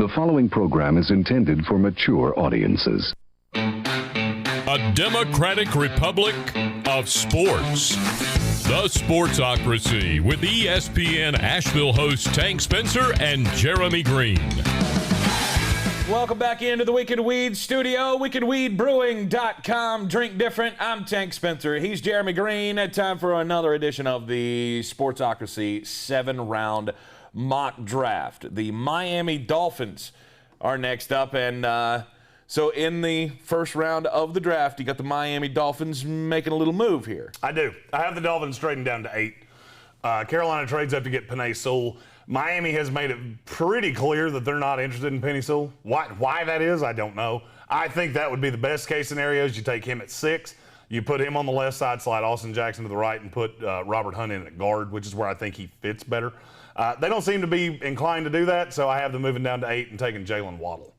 The following program is intended for mature audiences. A Democratic Republic of Sports. The Sportsocracy with ESPN Asheville hosts Tank Spencer and Jeremy Greene. Welcome back into the Wicked Weed studio, wickedweedbrewing.com. Drink different. I'm Tank Spencer. He's Jeremy Greene. Time for another edition of the Sportsocracy 7-round mock draft. The Miami Dolphins are next up, and so in the first round of the draft, you got the Miami Dolphins making a little move here. I do. I have the Dolphins trading down to 8. Carolina trades up to get Penei Sewell. Miami has made it pretty clear that they're not interested in Penei Sewell. Why that is, I don't know. I think that would be the best case scenario is you take him at 6. You put him on the left side, slide Austin Jackson to the right, and put Robert Hunt in at guard, which is where I think he fits better. They don't seem to be inclined to do that, so I have them moving down to 8 and taking Jalen Waddle.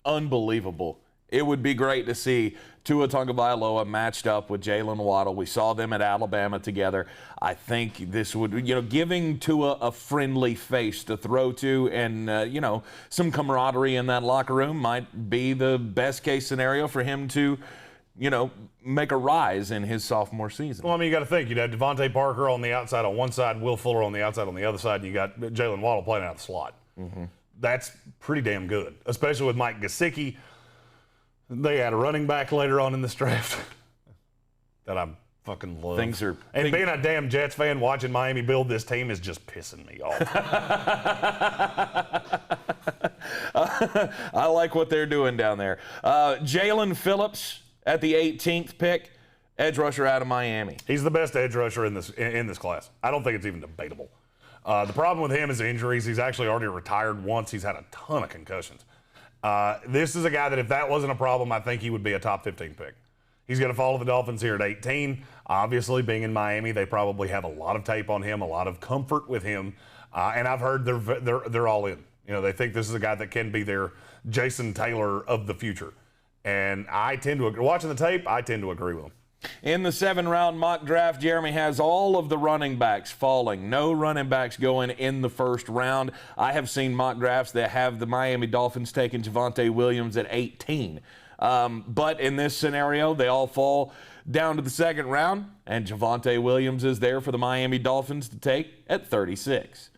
Unbelievable. It would be great to see Tua Tagovailoa matched up with Jalen Waddle. We saw them at Alabama together. I think this would, giving Tua a friendly face to throw to and, some camaraderie in that locker room might be the best case scenario for him to, make a rise in his sophomore season. Well, I mean, you got to think. You'd have Devontae Parker on the outside on one side, Will Fuller on the outside on the other side, and you got Jalen Waddle playing out the slot. Mm-hmm. That's pretty damn good, especially with Mike Gesicki. They had a running back later on in this draft that I fucking love. Being a damn Jets fan, watching Miami build this team is just pissing me off. I like what they're doing down there. Jalen Phillips at the 18th pick, edge rusher out of Miami. He's the best edge rusher in this class. I don't think it's even debatable. The problem with him is injuries. He's actually already retired once. He's had a ton of concussions. This is a guy that if that wasn't a problem, I think he would be a top 15 pick. He's going to follow the Dolphins here at 18. Obviously, being in Miami, they probably have a lot of tape on him, a lot of comfort with him. And I've heard they're all in. They think this is a guy that can be their Jason Taylor of the future. And watching the tape, I tend to agree with him. In the 7-round mock draft, Jeremy has all of the running backs falling. No running backs going in the first round. I have seen mock drafts that have the Miami Dolphins taking Javonte Williams at 18. But in this scenario, they all fall down to the second round, and Javonte Williams is there for the Miami Dolphins to take at 36.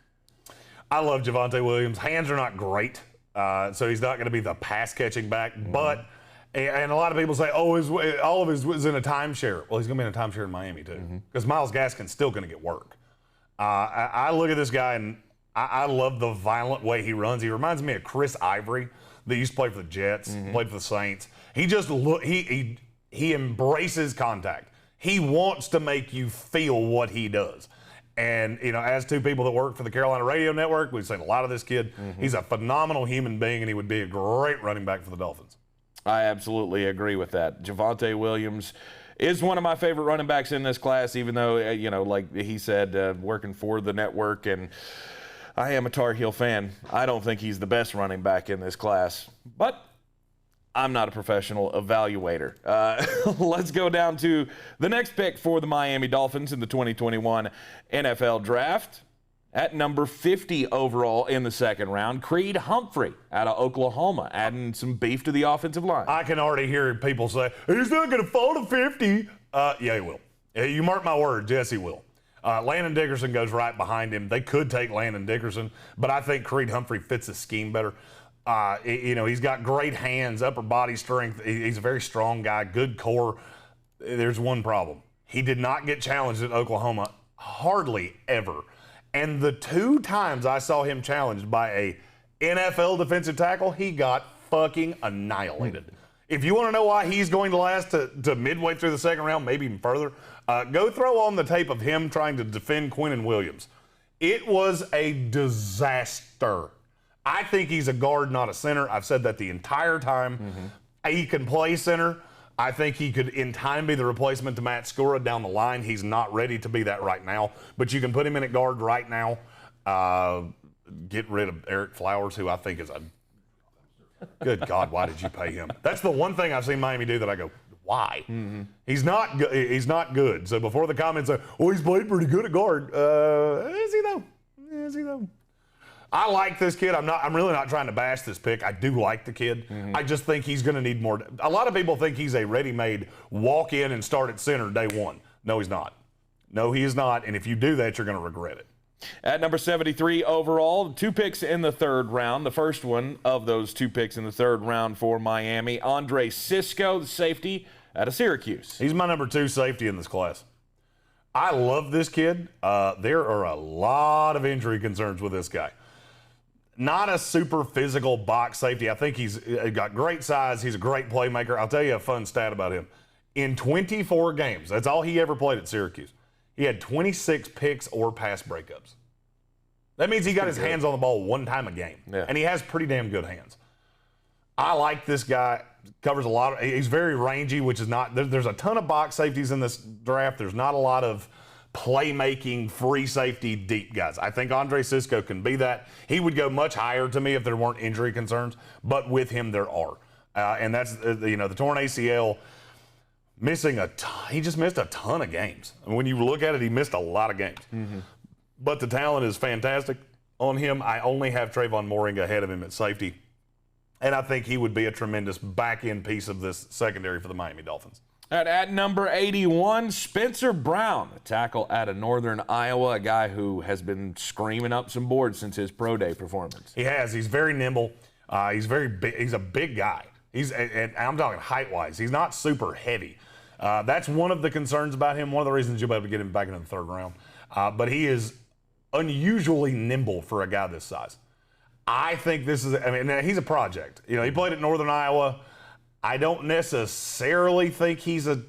I love Javonte Williams. Hands are not great, so he's not going to be the pass-catching back, but... And a lot of people say, all of his was in a timeshare. Well, he's going to be in a timeshare in Miami, too, because Myles Gaskin's still going to get work. I look at this guy, and I love the violent way he runs. He reminds me of Chris Ivory that used to play for the Jets, played for the Saints. He just he embraces contact. He wants to make you feel what he does. And, as two people that work for the Carolina Radio Network, we've seen a lot of this kid. He's a phenomenal human being, and he would be a great running back for the Dolphins. I absolutely agree with that. Javonte Williams is one of my favorite running backs in this class, even though, like he said, working for the network, and I am a Tar Heel fan. I don't think he's the best running back in this class, but I'm not a professional evaluator. Let's go down to the next pick for the Miami Dolphins in the 2021 NFL Draft. At number 50 overall in the second round, Creed Humphrey out of Oklahoma, adding some beef to the offensive line. I can already hear people say, he's not going to fall to 50. Yeah, he will. You mark my words, yes, he will. Landon Dickerson goes right behind him. They could take Landon Dickerson, but I think Creed Humphrey fits the scheme better. He's got great hands, upper body strength. He's a very strong guy, good core. There's one problem. He did not get challenged at Oklahoma hardly ever. And the 2 times I saw him challenged by a NFL defensive tackle, he got fucking annihilated. If you want to know why he's going to last to midway through the second round, maybe even further, go throw on the tape of him trying to defend Quinnen Williams. It was a disaster. I think he's a guard, not a center. I've said that the entire time. He can play center. I think he could, in time, be the replacement to Matt Skura down the line. He's not ready to be that right now, but you can put him in at guard right now. Get rid of Eric Flowers, who I think is a good God. Why did you pay him? That's the one thing I've seen Miami do that I go, why? He's not good. So before the comments are, he's played pretty good at guard. Is he though? I like this kid. I'm really not trying to bash this pick. I do like the kid. I just think he's going to need more. A lot of people think he's a ready-made walk in and start at center day one. No, he's not. No, he is not. And if you do that, you're going to regret it. At number 73 overall, 2 picks in the third round. The first one of those 2 picks in the third round for Miami, Andre Sisco, the safety out of Syracuse. He's my number 2 safety in this class. I love this kid. There are a lot of injury concerns with this guy. Not a super physical box safety. I think he's got great size. He's a great playmaker. I'll tell you a fun stat about him. In 24 games, that's all he ever played at Syracuse, he had 26 picks or pass breakups. That means he got his hands on the ball 1 time a game. Yeah. And he has pretty damn good hands. I like this guy. Covers a lot. He's very rangy, which is not. There's a ton of box safeties in this draft. There's not a lot of playmaking, free safety, deep guys. I think Andre Sisco can be that. He would go much higher to me if there weren't injury concerns, but with him there are. And that's, the torn ACL, missing he just missed a ton of games. And when you look at it, he missed a lot of games. But the talent is fantastic on him. I only have Trayvon Mooring ahead of him at safety. And I think he would be a tremendous back-end piece of this secondary for the Miami Dolphins. At number 81, Spencer Brown, a tackle out of Northern Iowa, a guy who has been screaming up some boards since his pro day performance. He has. He's very nimble. He's very big. He's a big guy. And I'm talking height-wise. He's not super heavy. That's one of the concerns about him. One of the reasons you'll be able to get him back into the third round. But he is unusually nimble for a guy this size. I think this is. He's a project. He played at Northern Iowa. I don't necessarily think he's a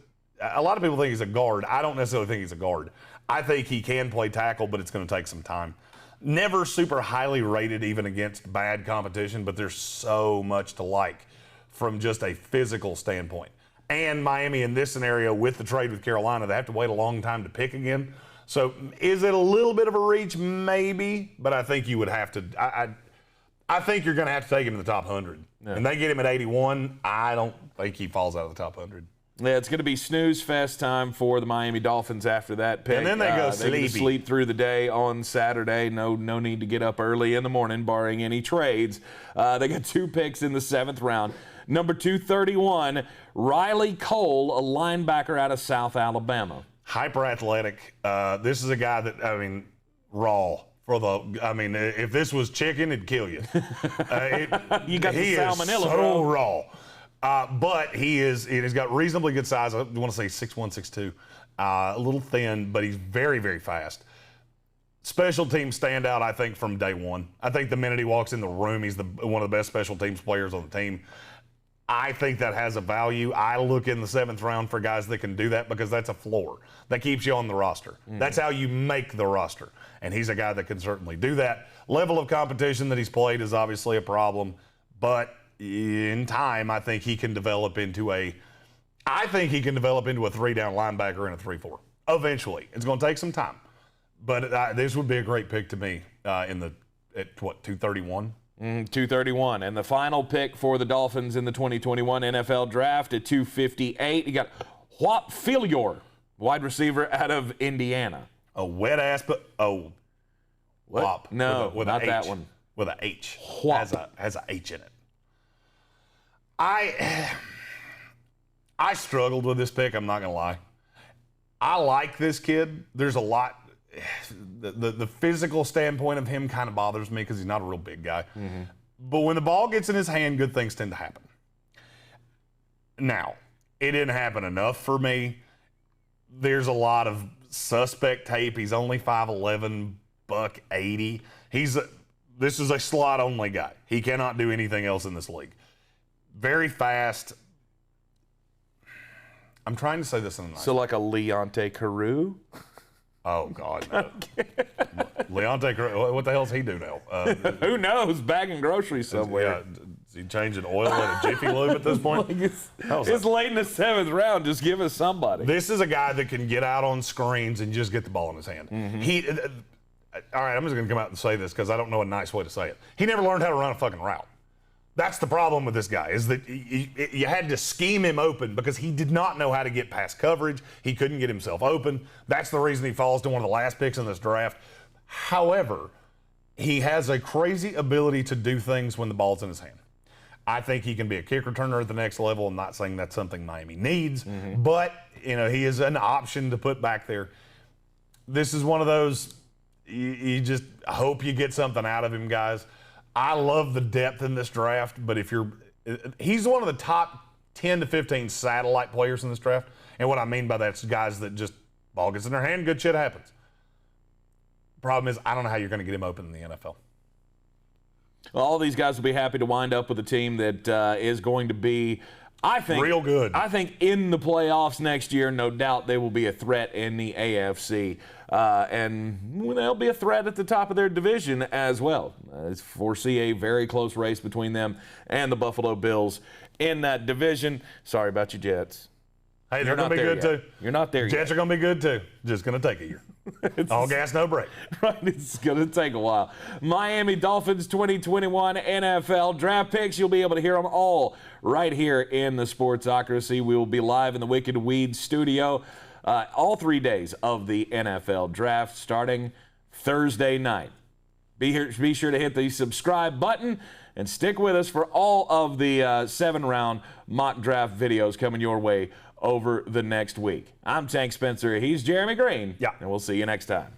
lot of people think he's a guard. I don't necessarily think he's a guard. I think he can play tackle, but it's going to take some time. Never super highly rated even against bad competition, but there's so much to like from just a physical standpoint. And Miami in this scenario with the trade with Carolina, they have to wait a long time to pick again. So is it a little bit of a reach? Maybe, but I think you would have to I think you're going to have to take him in the top 100. Yeah. And they get him at 81. I don't think he falls out of the top 100. Yeah, it's going to be snooze fest time for the Miami Dolphins after that pick. And then they go sleepy. They can sleep through the day on Saturday. No need to get up early in the morning, barring any trades. They got 2 picks in the 7th round. Number 231, Riley Cole, a linebacker out of South Alabama. Hyper athletic. This is a guy that, raw. If this was chicken, it'd kill you. You got the salmonella, so bro. Raw. But he's got reasonably good size. I want to say 6'1", 6'2". A little thin, but he's very, very fast. Special team standout, I think, from day one. I think the minute he walks in the room, he's one of the best special teams players on the team. I think that has a value. I look in the 7th round for guys that can do that because that's a floor. That keeps you on the roster. That's how you make the roster. And he's a guy that can certainly do that. Level of competition that he's played is obviously a problem. But in time, I think he can develop into a 3-down linebacker and a 3-4. Eventually. It's going to take some time. But this would be a great pick to me at 231? 231. And the final pick for the Dolphins in the 2021 NFL Draft at 258, you got Whop Philyor, wide receiver out of Indiana. A wet ass, but what? Whop. No, with not H, that one. With an H. Whop. Has a H in it. I struggled with this pick, I'm not going to lie. I like this kid. There's a lot. The physical standpoint of him kind of bothers me because he's not a real big guy. But when the ball gets in his hand, good things tend to happen. Now, it didn't happen enough for me. There's a lot of suspect tape. He's only 5'11", buck 80. This is a slot-only guy. He cannot do anything else in this league. Very fast. I'm trying to say this in a nice So like a Leonte Carew? Oh, God, no. Leonte, what the hell does he do now? Who knows? Bagging groceries somewhere. Is he changing oil at a Jiffy Lube at this point? It's late in the 7th round. Just give us somebody. This is a guy that can get out on screens and just get the ball in his hand. All right, I'm just going to come out and say this because I don't know a nice way to say it. He never learned how to run a fucking route. That's the problem with this guy, is that you had to scheme him open because he did not know how to get past coverage. He couldn't get himself open. That's the reason he falls to one of the last picks in this draft. However, he has a crazy ability to do things when the ball's in his hand. I think he can be a kick returner at the next level. I'm not saying that's something Miami needs, but he is an option to put back there. This is one of those, you just hope you get something out of him, guys. I love the depth in this draft, but he's one of the top 10 to 15 satellite players in this draft. And what I mean by that is guys that just ball gets in their hand, good shit happens. Problem is, I don't know how you're going to get him open in the NFL. Well, all these guys will be happy to wind up with a team that is going to be, I think, real good. I think in the playoffs next year, no doubt they will be a threat in the AFC. And they'll be a threat at the top of their division as well. I foresee a very close race between them and the Buffalo Bills in that division. Sorry about you, Jets. Hey, they're going to be good too. You're not there yet. Jets are going to be good too. Just going to take a year. All gas, no break. Right, it's going to take a while. Miami Dolphins 2021 NFL draft picks. You'll be able to hear them all right here in the Sportsocracy. We will be live in the Wicked Weed studio all 3 days of the NFL draft starting Thursday night. Be sure to hit the subscribe button and stick with us for all of the 7-round mock draft videos coming your way over the next week. I'm Tank Spencer. He's Jeremy Greene. Yeah. And we'll see you next time.